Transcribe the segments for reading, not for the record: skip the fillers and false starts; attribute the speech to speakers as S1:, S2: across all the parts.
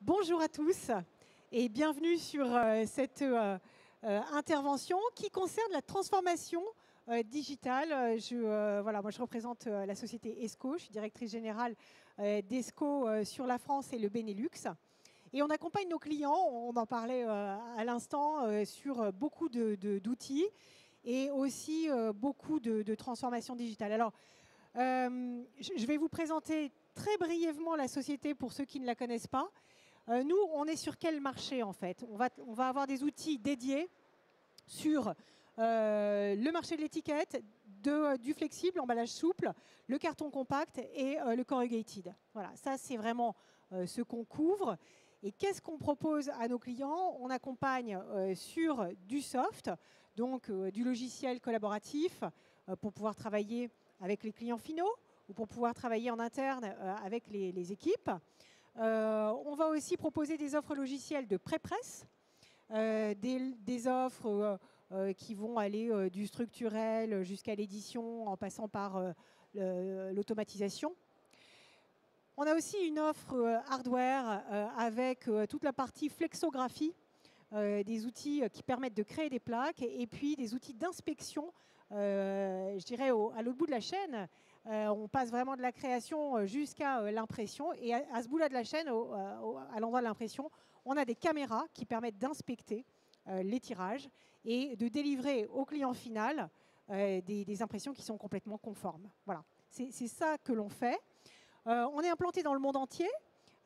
S1: Bonjour à tous et bienvenue sur cette intervention qui concerne la transformation digitale. Moi, je représente la société ESCO, je suis directrice générale d'ESCO sur la France et le Benelux. Et on accompagne nos clients, on en parlait à l'instant, sur beaucoup d'outils et aussi beaucoup de transformations digitales. Alors, je vais vous présenter très brièvement la société pour ceux qui ne la connaissent pas. Nous, on est sur quel marché en fait? On va avoir des outils dédiés sur le marché de l'étiquette, du flexible, emballage souple, le carton compact et le corrugated. Voilà, ça c'est vraiment ce qu'on couvre. Et qu'est-ce qu'on propose à nos clients? On accompagne sur du soft, donc du logiciel collaboratif pour pouvoir travailler avec les clients finaux ou pour pouvoir travailler en interne avec les équipes. On va aussi proposer des offres logicielles de pré-presse, des offres qui vont aller du structurel jusqu'à l'édition en passant par l'automatisation. On a aussi une offre hardware avec toute la partie flexographie, des outils qui permettent de créer des plaques et puis des outils d'inspection, je dirais à l'autre bout de la chaîne. On passe vraiment de la création jusqu'à l'impression. Et à ce bout-là de la chaîne, à l'endroit de l'impression, on a des caméras qui permettent d'inspecter les tirages et de délivrer au client final des impressions qui sont complètement conformes. Voilà, c'est ça que l'on fait. On est implanté dans le monde entier.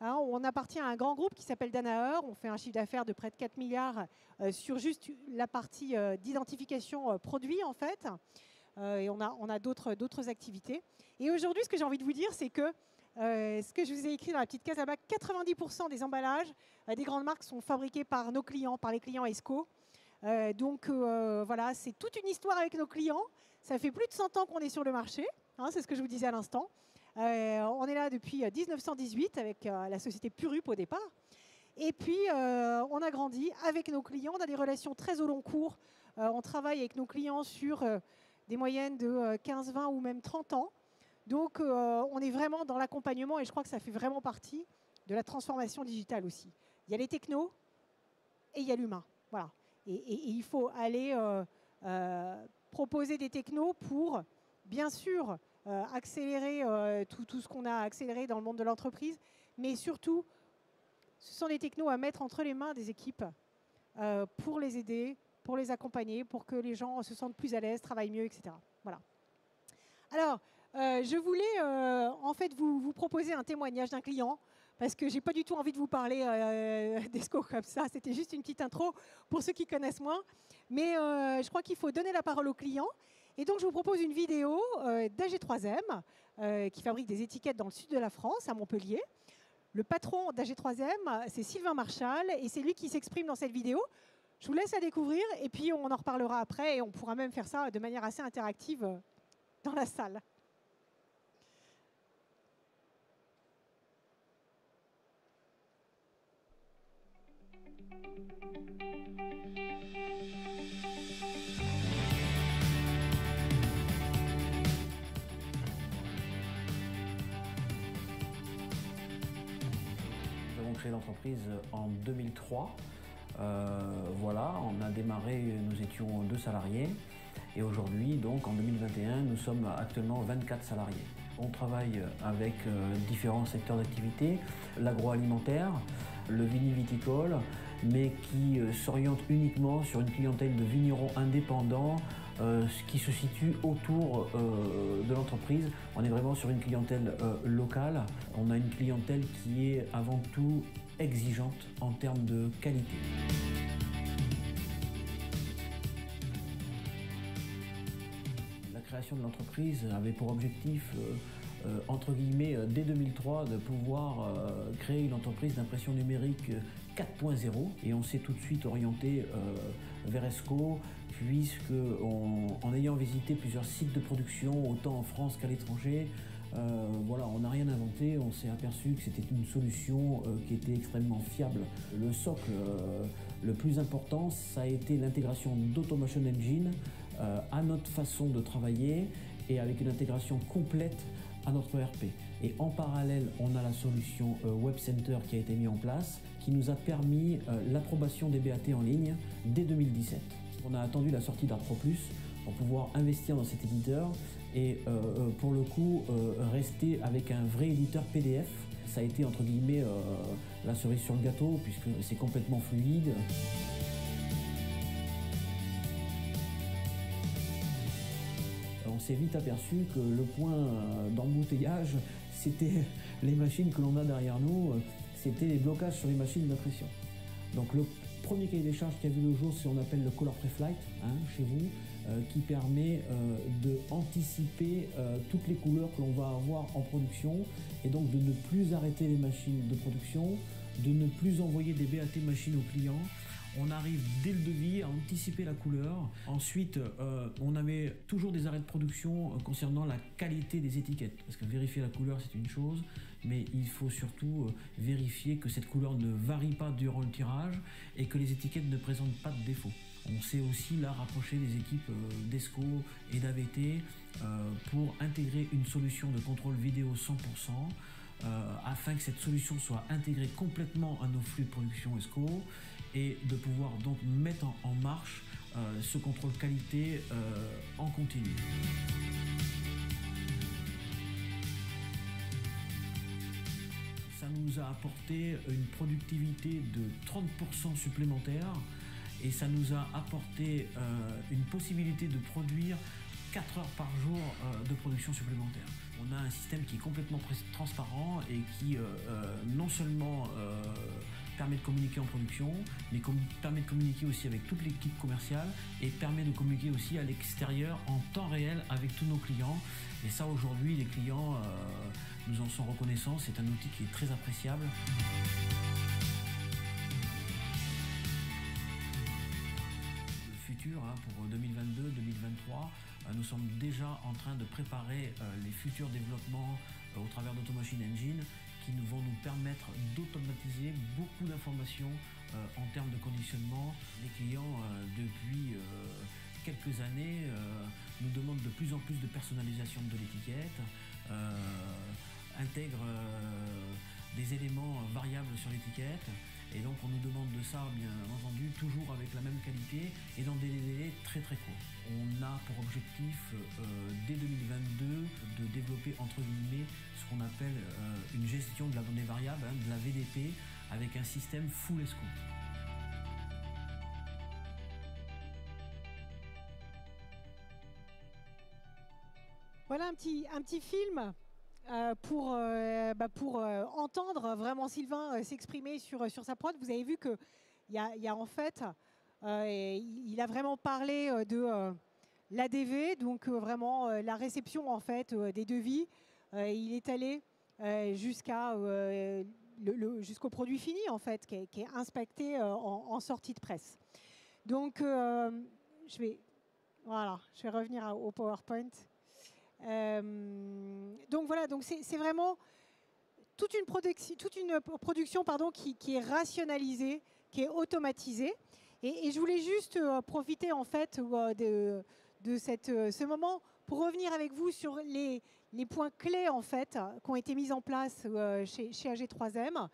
S1: On appartient à un grand groupe qui s'appelle Danaher. On fait un chiffre d'affaires de près de 4 milliards sur juste la partie d'identification produit, en fait. Et on a d'autres activités. Et aujourd'hui, ce que j'ai envie de vous dire, c'est que ce que je vous ai écrit dans la petite case là-bas, 90% des emballages des grandes marques sont fabriqués par nos clients, par les clients ESCO. Voilà, c'est toute une histoire avec nos clients. Ça fait plus de 100 ans qu'on est sur le marché. C'est ce que je vous disais à l'instant. On est là depuis 1918 avec la société Purup au départ. Et puis, on a grandi avec nos clients. On a des relations très au long cours. On travaille avec nos clients sur des moyennes de 15, 20 ou même 30 ans. Donc, on est vraiment dans l'accompagnement et je crois que ça fait vraiment partie de la transformation digitale aussi. Il y a les technos et il y a l'humain. Voilà. Et il faut aller proposer des technos pour, bien sûr, accélérer tout ce qu'on a accéléré dans le monde de l'entreprise, mais surtout, ce sont des technos à mettre entre les mains des équipes pour les aider, pour les accompagner, pour que les gens se sentent plus à l'aise, travaillent mieux, etc. Voilà. Alors, je voulais en fait vous proposer un témoignage d'un client, parce que je n'ai pas du tout envie de vous parler d'ESCO comme ça, c'était juste une petite intro pour ceux qui connaissent moins, mais je crois qu'il faut donner la parole aux clients. Et donc, je vous propose une vidéo d'AG3M qui fabrique des étiquettes dans le sud de la France, à Montpellier. Le patron d'AG3M, c'est Sylvain Marchal, et c'est lui qui s'exprime dans cette vidéo. Je vous laisse la découvrir, et puis on en reparlera après, et on pourra même faire ça de manière assez interactive dans la salle.
S2: Nous avons créé l'entreprise en 2003. Voilà, on a démarré, nous étions 2 salariés. Et aujourd'hui, donc en 2021, nous sommes actuellement 24 salariés. On travaille avec différents secteurs d'activité, l'agroalimentaire, le viniviticole, mais qui s'oriente uniquement sur une clientèle de vignerons indépendants, qui se situe autour de l'entreprise. On est vraiment sur une clientèle locale. On a une clientèle qui est avant tout exigeante en termes de qualité. La création de l'entreprise avait pour objectif, entre guillemets, dès 2003, de pouvoir créer une entreprise d'impression numérique 4.0. Et on s'est tout de suite orienté vers ESCO, puisque en ayant visité plusieurs sites de production, autant en France qu'à l'étranger, voilà, on n'a rien inventé, on s'est aperçu que c'était une solution qui était extrêmement fiable. Le socle le plus important, ça a été l'intégration d'Automation Engine à notre façon de travailler et avec une intégration complète à notre ERP. Et en parallèle, on a la solution Web Center qui a été mise en place, qui nous a permis l'approbation des BAT en ligne dès 2017. On a attendu la sortie d'Art Pro Plus pour pouvoir investir dans cet éditeur et pour le coup rester avec un vrai éditeur PDF. Ça a été entre guillemets la cerise sur le gâteau puisque c'est complètement fluide. On s'est vite aperçu que le point d'embouteillage, c'était les machines que l'on a derrière nous, c'était les blocages sur les machines d'impression. Donc le premier cahier des charges qui a vu le jour, c'est ce qu'on appelle le Color Preflight chez vous, qui permet d'anticiper toutes les couleurs que l'on va avoir en production et donc de ne plus arrêter les machines de production, de ne plus envoyer des BAT machines aux clients. On arrive dès le devis à anticiper la couleur. Ensuite, on avait toujours des arrêts de production concernant la qualité des étiquettes. Parce que vérifier la couleur, c'est une chose, mais il faut surtout vérifier que cette couleur ne varie pas durant le tirage et que les étiquettes ne présentent pas de défauts. On s'est aussi là rapproché des équipes d'ESCO et d'AVT pour intégrer une solution de contrôle vidéo 100%. Afin que cette solution soit intégrée complètement à nos flux de production ESCO et de pouvoir donc mettre en marche ce contrôle qualité en continu. Ça nous a apporté une productivité de 30% supplémentaire et ça nous a apporté une possibilité de produire 4 heures par jour de production supplémentaire. On a un système qui est complètement transparent et qui non seulement permet de communiquer en production, mais permet de communiquer aussi avec toute l'équipe commerciale et permet de communiquer aussi à l'extérieur en temps réel avec tous nos clients. Et ça aujourd'hui, les clients nous en sont reconnaissants, c'est un outil qui est très appréciable. Le futur pour 2022-2023, nous sommes déjà en train de préparer les futurs développements au travers d'Automachine Engine qui vont nous permettre d'automatiser beaucoup d'informations en termes de conditionnement. Les clients, depuis quelques années, nous demandent de plus en plus de personnalisation de l'étiquette, intègrent des éléments variables sur l'étiquette. Et donc on nous demande de ça, bien entendu, toujours avec la même qualité et dans des délais très très courts. On a pour objectif, dès 2022, de développer entre guillemets ce qu'on appelle une gestion de la donnée variable, de la VDP, avec un système full ESCO.
S1: Voilà un petit film pour entendre vraiment Sylvain s'exprimer sur sa prod. Vous avez vu qu'il y a en fait, il a vraiment parlé de l'ADV, donc vraiment la réception en fait des devis. Il est allé jusqu'au produit fini en fait, qui est inspecté en sortie de presse. Donc je vais revenir au PowerPoint. Donc voilà, donc c'est vraiment toute une production qui est rationalisée, qui est automatisée. Et je voulais juste profiter en fait de ce moment pour revenir avec vous sur les points clés en fait qui ont été mis en place chez AG3M.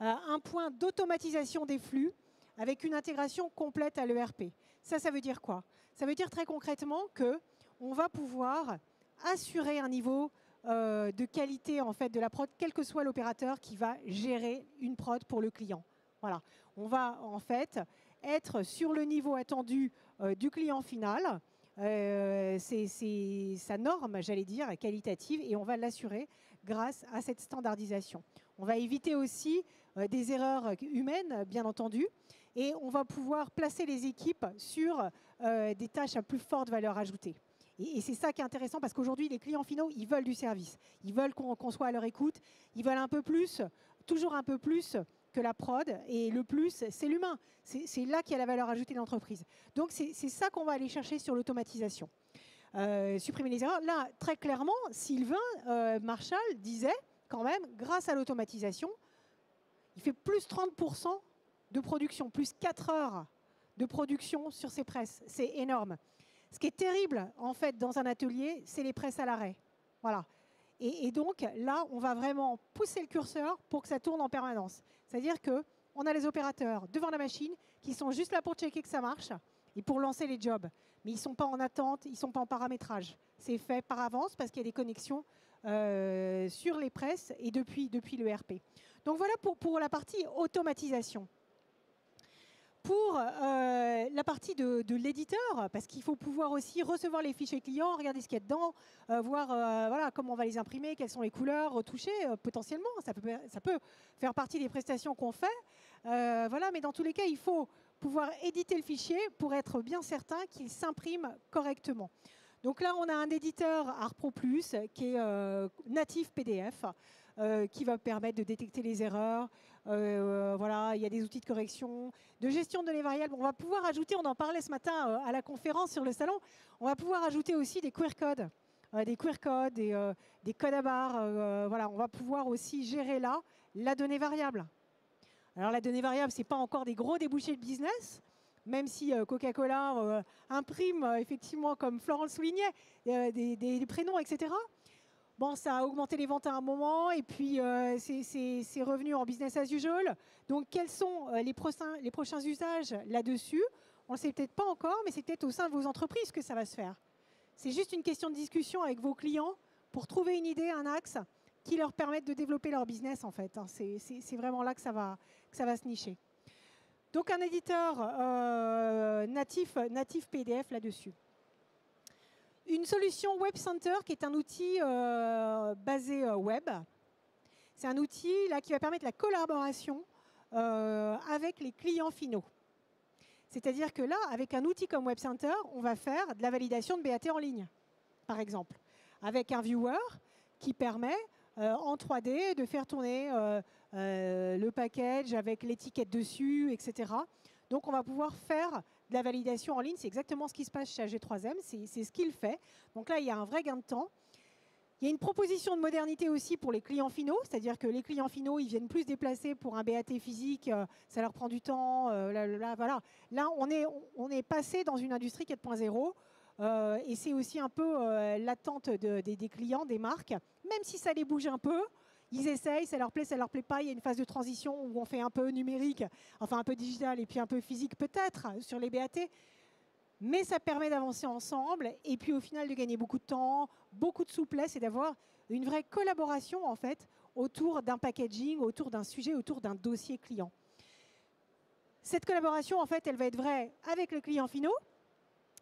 S1: Un point d'automatisation des flux avec une intégration complète à l'ERP. Ça veut dire quoi? Ça veut dire très concrètement qu'on va pouvoir assurer un niveau de qualité en fait de la prod, quel que soit l'opérateur qui va gérer une prod pour le client. Voilà, on va en fait être sur le niveau attendu du client final. C'est sa norme, j'allais dire, qualitative, et on va l'assurer grâce à cette standardisation. On va éviter aussi des erreurs humaines, bien entendu, et on va pouvoir placer les équipes sur des tâches à plus forte valeur ajoutée. Et c'est ça qui est intéressant parce qu'aujourd'hui, les clients finaux, ils veulent du service. Ils veulent qu'on soit à leur écoute. Ils veulent un peu plus, toujours un peu plus que la prod. Et le plus, c'est l'humain. C'est là qu'il y a la valeur ajoutée de l'entreprise. Donc, c'est ça qu'on va aller chercher sur l'automatisation. Supprimer les erreurs. Là, très clairement, Sylvain Marchal disait quand même, grâce à l'automatisation, il fait plus 30% de production, plus 4 heures de production sur ses presses. C'est énorme. Ce qui est terrible, en fait, dans un atelier, c'est les presses à l'arrêt. Voilà. Et donc là, on va vraiment pousser le curseur pour que ça tourne en permanence. C'est-à-dire qu'on a les opérateurs devant la machine qui sont juste là pour checker que ça marche et pour lancer les jobs. Mais ils ne sont pas en attente, ils ne sont pas en paramétrage. C'est fait par avance parce qu'il y a des connexions sur les presses et depuis l'ERP. Donc voilà pour la partie automatisation. Pour la partie de l'éditeur, parce qu'il faut pouvoir aussi recevoir les fichiers clients, regarder ce qu'il y a dedans, voir voilà, comment on va les imprimer, quelles sont les couleurs, retoucher potentiellement. Ça peut faire partie des prestations qu'on fait. Voilà, mais dans tous les cas, il faut pouvoir éditer le fichier pour être bien certain qu'il s'imprime correctement. Donc là, on a un éditeur ArtPro Plus qui est natif PDF, qui va permettre de détecter les erreurs. Voilà, il y a des outils de correction, de gestion de données variables. On va pouvoir ajouter, on en parlait ce matin à la conférence sur le salon, on va pouvoir ajouter aussi des query codes, des codes à barres. Voilà, on va pouvoir aussi gérer là la donnée variable. Alors la donnée variable, ce n'est pas encore des gros débouchés de business, même si Coca-Cola imprime effectivement, comme Florence soulignait, des prénoms, etc. Bon, ça a augmenté les ventes à un moment et puis c'est revenu en business as usual. Donc, quels sont les prochains usages là-dessus? On ne le sait peut-être pas encore, mais c'est peut-être au sein de vos entreprises que ça va se faire. C'est juste une question de discussion avec vos clients pour trouver une idée, un axe qui leur permette de développer leur business, en fait. C'est vraiment là que ça va se nicher. Donc, un éditeur natif PDF là-dessus. Une solution Web Center qui est un outil basé web. C'est un outil là, qui va permettre la collaboration avec les clients finaux. C'est-à-dire que là, avec un outil comme Web Center, on va faire de la validation de BAT en ligne, par exemple, avec un viewer qui permet en 3D de faire tourner le package avec l'étiquette dessus, etc. Donc, on va pouvoir faire de la validation en ligne. C'est exactement ce qui se passe chez AG3M. C'est ce qu'il fait. Donc là, il y a un vrai gain de temps. Il y a une proposition de modernité aussi pour les clients finaux. C'est-à-dire que les clients finaux, ils viennent plus déplacer pour un BAT physique. Ça leur prend du temps. Voilà. Là, on est passé dans une industrie 4.0. Et c'est aussi un peu l'attente des clients, des marques. Même si ça les bouge un peu, ils essayent, ça leur plaît pas. Il y a une phase de transition où on fait un peu numérique, enfin un peu digital et puis un peu physique peut-être sur les BAT. Mais ça permet d'avancer ensemble et puis au final de gagner beaucoup de temps, beaucoup de souplesse et d'avoir une vraie collaboration en fait autour d'un packaging, autour d'un sujet, autour d'un dossier client. Cette collaboration en fait, elle va être vraie avec les clients finaux,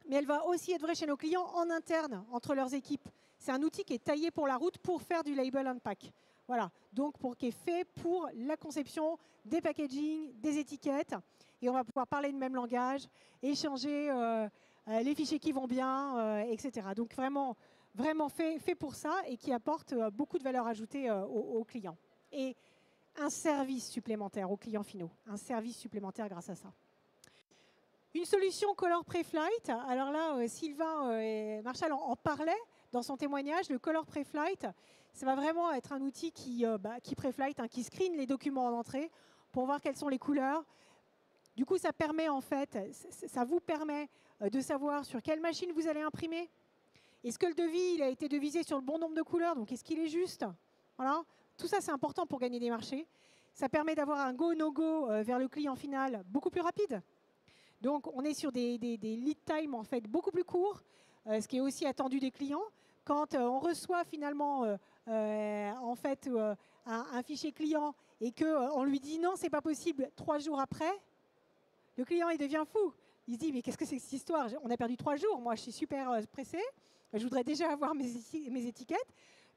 S1: mais elle va aussi être vraie chez nos clients en interne, entre leurs équipes. C'est un outil qui est taillé pour la route pour faire du label and pack. Voilà, donc qui est fait pour la conception des packaging, des étiquettes. Et on va pouvoir parler le même langage, échanger les fichiers qui vont bien, etc. Donc vraiment fait pour ça et qui apporte beaucoup de valeur ajoutée aux clients. Et un service supplémentaire aux clients finaux. Un service supplémentaire grâce à ça. Une solution Color Preflight. Alors là, Sylvain Marchal en parlait dans son témoignage. Le Color Preflight, ça va vraiment être un outil qui preflight, qui screen les documents en entrée pour voir quelles sont les couleurs. Du coup, ça permet en fait, ça vous permet de savoir sur quelle machine vous allez imprimer. Est-ce que le devis il a été devisé sur le bon nombre de couleurs? Donc, est-ce qu'il est juste? Voilà. Tout ça, c'est important pour gagner des marchés. Ça permet d'avoir un go, no-go vers le client final beaucoup plus rapide. Donc, on est sur des lead time en fait beaucoup plus courts, ce qui est aussi attendu des clients. Quand on reçoit finalement en fait un fichier client et qu'on lui dit non, c'est pas possible 3 jours après, le client il devient fou. Il se dit mais qu'est-ce que c'est que cette histoire? On a perdu 3 jours. Moi, je suis super pressé. Je voudrais déjà avoir mes étiquettes.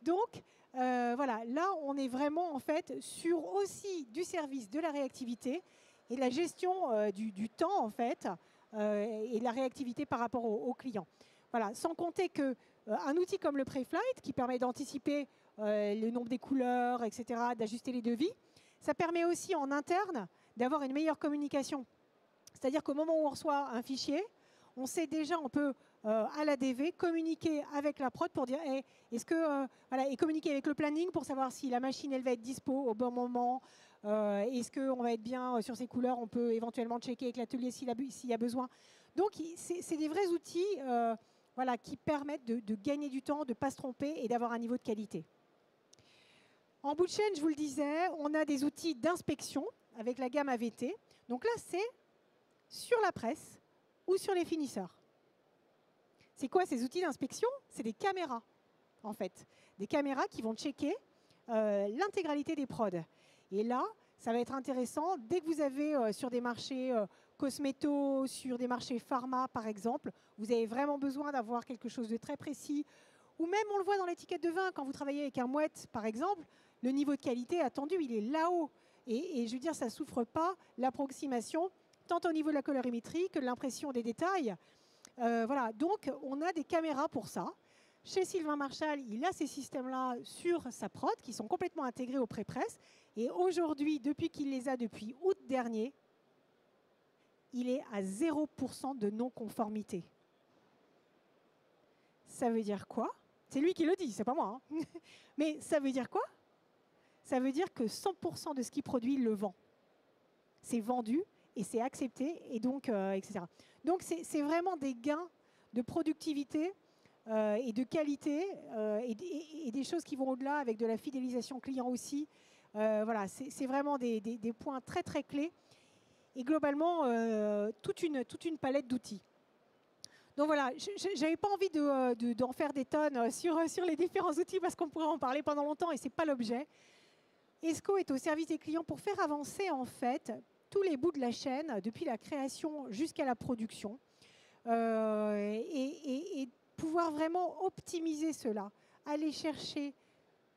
S1: Donc voilà, là on est vraiment en fait sur aussi du service, de la réactivité et de la gestion du temps en fait et de la réactivité par rapport aux clients. Voilà, sans compter qu'un outil comme le Preflight qui permet d'anticiper le nombre des couleurs, etc., d'ajuster les devis, ça permet aussi en interne d'avoir une meilleure communication. C'est-à-dire qu'au moment où on reçoit un fichier, on sait déjà, on peut à la DV communiquer avec la prod pour dire est-ce que voilà, et communiquer avec le planning pour savoir si la machine elle va être dispo au bon moment, est-ce qu'on va être bien sur ces couleurs, on peut éventuellement checker avec l'atelier s'il y a besoin. Donc c'est des vrais outils voilà, qui permettent de gagner du temps, de ne pas se tromper et d'avoir un niveau de qualité. En bout de chaîne, je vous le disais, on a des outils d'inspection avec la gamme AVT. Donc là, c'est sur la presse ou sur les finisseurs. C'est quoi ces outils d'inspection? C'est des caméras, en fait. Des caméras qui vont checker l'intégralité des prods. Et là, ça va être intéressant, dès que vous avez sur des marchés cosméto, sur des marchés pharma, par exemple, vous avez vraiment besoin d'avoir quelque chose de très précis. Ou même, on le voit dans l'étiquette de vin, quand vous travaillez avec un Moët, par exemple, le niveau de qualité attendu, il est là-haut. Et je veux dire, ça ne souffre pas l'approximation, tant au niveau de la colorimétrie que de l'impression des détails. Voilà, donc on a des caméras pour ça. Chez Sylvain Marchal, il a ces systèmes-là sur sa prod qui sont complètement intégrés au pré-presse. Et aujourd'hui, depuis qu'il les a depuis août dernier, il est à 0% de non-conformité. Ça veut dire quoi? C'est lui qui le dit, c'est pas moi. Hein. Mais ça veut dire quoi? Ça veut dire que 100% de ce qu'il produit, il le vend. C'est vendu et c'est accepté, et donc, etc. Donc c'est vraiment des gains de productivité et de qualité et des choses qui vont au-delà avec de la fidélisation client aussi. Voilà, c'est vraiment des points très très clés et globalement toute une palette d'outils. Donc voilà, je n'avais pas envie d'en faire des tonnes sur les différents outils parce qu'on pourrait en parler pendant longtemps et ce n'est pas l'objet. ESCO est au service des clients pour faire avancer en fait tous les bouts de la chaîne, depuis la création jusqu'à la production, et pouvoir vraiment optimiser cela, aller chercher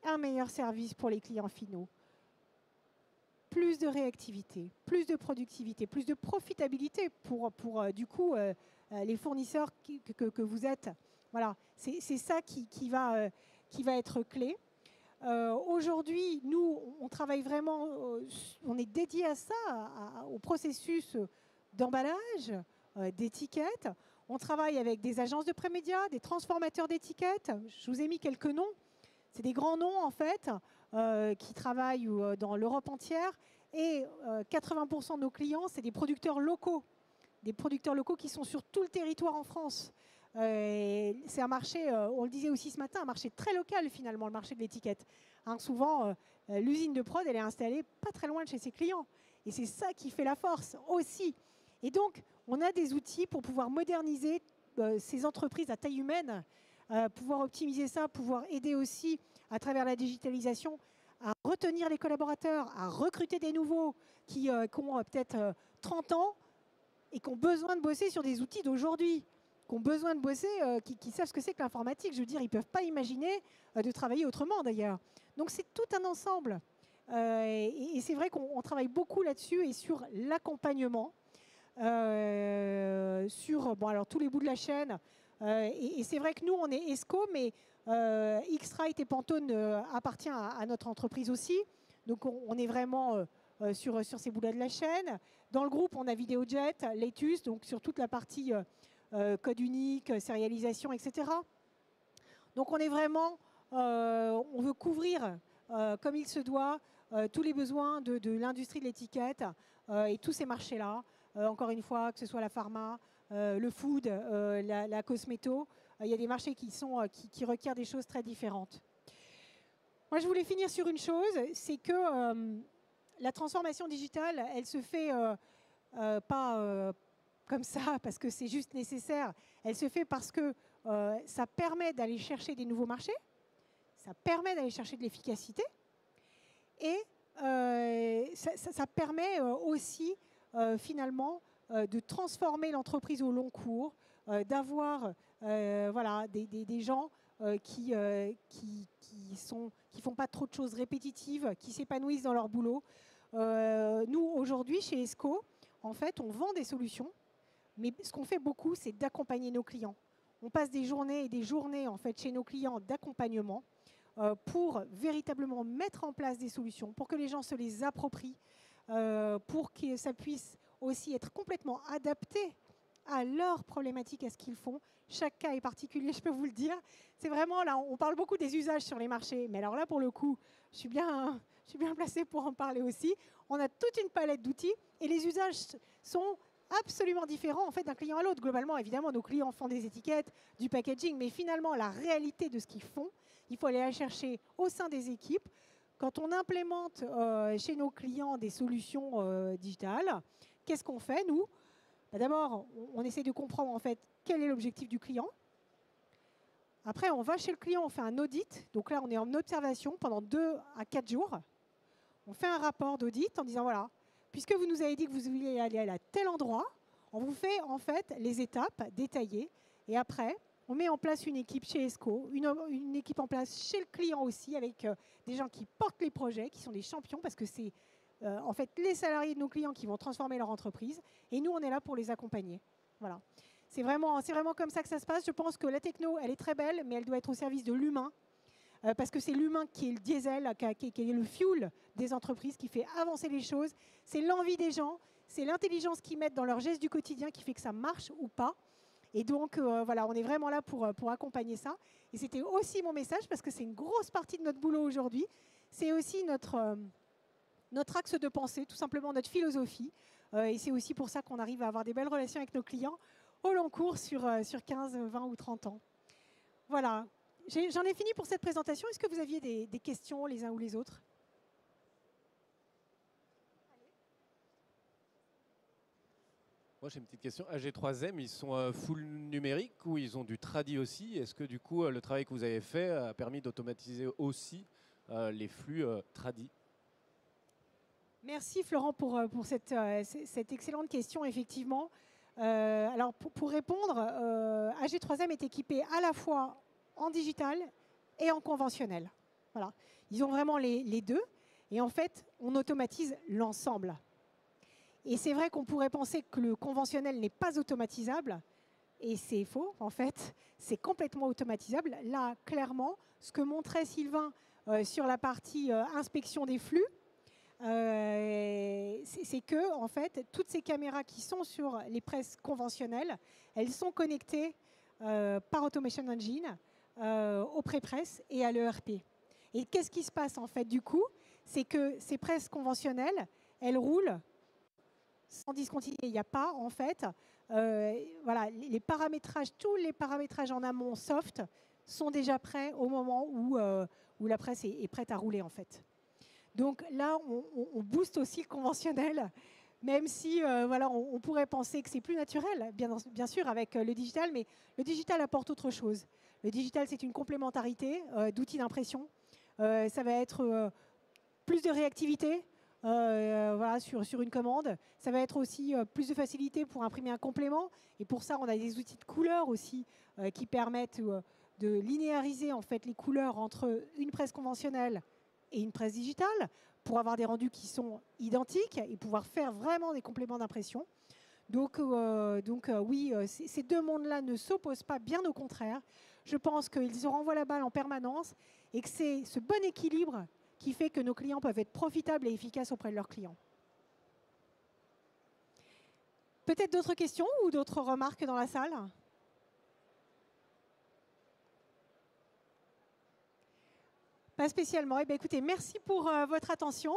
S1: un meilleur service pour les clients finaux, plus de réactivité, plus de productivité, plus de profitabilité pour du coup les fournisseurs que vous êtes. Voilà, c'est ça qui va être clé. Aujourd'hui, nous, on travaille vraiment, on est dédié à ça, au processus d'emballage, d'étiquettes. On travaille avec des agences de prémédias, des transformateurs d'étiquettes. Je vous ai mis quelques noms. C'est des grands noms, en fait, qui travaillent dans l'Europe entière. Et 80% de nos clients, c'est des producteurs locaux. Des producteurs locaux qui sont sur tout le territoire en France. C'est un marché, on le disait aussi ce matin, un marché très local finalement, le marché de l'étiquette. Hein, souvent, l'usine de prod, elle est installée pas très loin de chez ses clients. Et c'est ça qui fait la force aussi. Et donc, on a des outils pour pouvoir moderniser ces entreprises à taille humaine, pouvoir optimiser ça, pouvoir aider aussi à travers la digitalisation à retenir les collaborateurs, à recruter des nouveaux qui ont peut-être 30 ans et qui ont besoin de bosser sur des outils d'aujourd'hui, qui ont besoin de bosser, qui savent ce que c'est que l'informatique. Je veux dire, ils ne peuvent pas imaginer de travailler autrement d'ailleurs. Donc c'est tout un ensemble. Et c'est vrai qu'on travaille beaucoup là-dessus et sur l'accompagnement, sur alors, tous les bouts de la chaîne. Et c'est vrai que nous, on est ESCO, mais X-Rite et Pantone appartient à notre entreprise aussi. Donc on est vraiment sur ces bouts-là de la chaîne. Dans le groupe, on a Videojet, Letus, donc sur toute la partie code unique, sérialisation, etc. Donc on est vraiment, on veut couvrir comme il se doit tous les besoins de l'industrie de l'étiquette et tous ces marchés-là. Encore une fois, que ce soit la pharma, le food, la cosméto, il y a des marchés qui requièrent des choses très différentes. Moi, je voulais finir sur une chose, c'est que la transformation digitale, elle se fait pas comme ça, parce que c'est juste nécessaire. Elle se fait parce que ça permet d'aller chercher des nouveaux marchés, ça permet d'aller chercher de l'efficacité, et ça permet aussi, finalement, de transformer l'entreprise au long cours, d'avoir voilà, des gens qui font pas trop de choses répétitives, qui s'épanouissent dans leur boulot. Nous, aujourd'hui, chez ESCO, en fait, on vend des solutions, mais ce qu'on fait beaucoup, c'est d'accompagner nos clients. On passe des journées et des journées, en fait, chez nos clients d'accompagnement pour véritablement mettre en place des solutions, pour que les gens se les approprient, pour que ça puisse aussi être complètement adapté à leurs problématiques, à ce qu'ils font. Chaque cas est particulier, je peux vous le dire. C'est vraiment, là, on parle beaucoup des usages sur les marchés, mais alors là, pour le coup, je suis bien placée pour en parler aussi. On a toute une palette d'outils et les usages sont absolument différents en fait d'un client à l'autre. Globalement, évidemment, nos clients font des étiquettes, du packaging, mais finalement, la réalité de ce qu'ils font, il faut aller la chercher au sein des équipes. quand on implémente chez nos clients des solutions digitales, qu'est-ce qu'on fait, nous? D'abord, on essaie de comprendre en fait quel est l'objectif du client. Après, on va chez le client, on fait un audit. Donc là, on est en observation pendant 2 à 4 jours. On fait un rapport d'audit en disant, voilà, puisque vous nous avez dit que vous vouliez aller à tel endroit, on vous fait en fait les étapes détaillées. Et après, on met en place une équipe chez ESCO, une équipe en place chez le client aussi, avec des gens qui portent les projets, qui sont des champions, parce que c'est en fait les salariés de nos clients qui vont transformer leur entreprise. Et nous, on est là pour les accompagner. Voilà. C'est vraiment comme ça que ça se passe. Je pense que la techno, elle est très belle, mais elle doit être au service de l'humain. Parce que c'est l'humain qui est le diesel, qui est le fuel des entreprises, qui fait avancer les choses. C'est l'envie des gens, c'est l'intelligence qu'ils mettent dans leurs gestes du quotidien qui fait que ça marche ou pas. Et donc, voilà, on est vraiment là pour accompagner ça. Et c'était aussi mon message, parce que c'est une grosse partie de notre boulot aujourd'hui. C'est aussi notre axe de pensée, tout simplement notre philosophie. Et c'est aussi pour ça qu'on arrive à avoir des belles relations avec nos clients au long cours sur 15, 20 ou 30 ans. Voilà. J'en ai fini pour cette présentation. Est-ce que vous aviez des questions les uns ou les autres?
S3: Moi, j'ai une petite question. AG3M, ils sont full numérique ou ils ont du tradi aussi? Est-ce que du coup, le travail que vous avez fait a permis d'automatiser aussi les flux tradi?
S1: Merci Florent pour cette excellente question, effectivement. Alors pour répondre, AG3M est équipé à la fois en digital et en conventionnel. Voilà. Ils ont vraiment les deux. Et en fait, on automatise l'ensemble. Et c'est vrai qu'on pourrait penser que le conventionnel n'est pas automatisable. Et c'est faux, en fait. C'est complètement automatisable. Là, clairement, ce que montrait Sylvain sur la partie inspection des flux, c'est que, en fait, toutes ces caméras qui sont sur les presses conventionnelles, elles sont connectées par Automation Engine au pré-presse et à l'ERP. Et qu'est-ce qui se passe, en fait, du coup? C'est que ces presses conventionnelles, elles roulent sans discontinuer. Il n'y a pas, en fait, voilà, les paramétrages, tous les paramétrages en amont soft sont déjà prêts au moment où la presse est prête à rouler, en fait. Donc là, on booste aussi le conventionnel, même si voilà, on pourrait penser que c'est plus naturel, bien sûr, avec le digital, mais le digital apporte autre chose. Le digital, c'est une complémentarité d'outils d'impression. Ça va être plus de réactivité voilà, sur une commande. Ça va être aussi plus de facilité pour imprimer un complément. Et pour ça, on a des outils de couleurs aussi qui permettent de linéariser en fait, les couleurs entre une presse conventionnelle et une presse digitale pour avoir des rendus qui sont identiques et pouvoir faire vraiment des compléments d'impression. Donc oui, ces deux mondes-là ne s'opposent pas, bien au contraire. Je pense qu'ils se renvoient la balle en permanence et que c'est ce bon équilibre qui fait que nos clients peuvent être profitables et efficaces auprès de leurs clients. Peut-être d'autres questions ou d'autres remarques dans la salle? Pas spécialement. Eh bien, écoutez, merci pour votre attention.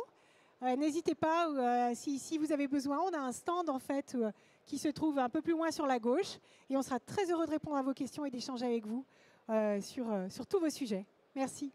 S1: N'hésitez pas, si vous avez besoin, on a un stand en fait qui se trouve un peu plus loin sur la gauche et on sera très heureux de répondre à vos questions et d'échanger avec vous sur tous vos sujets. Merci.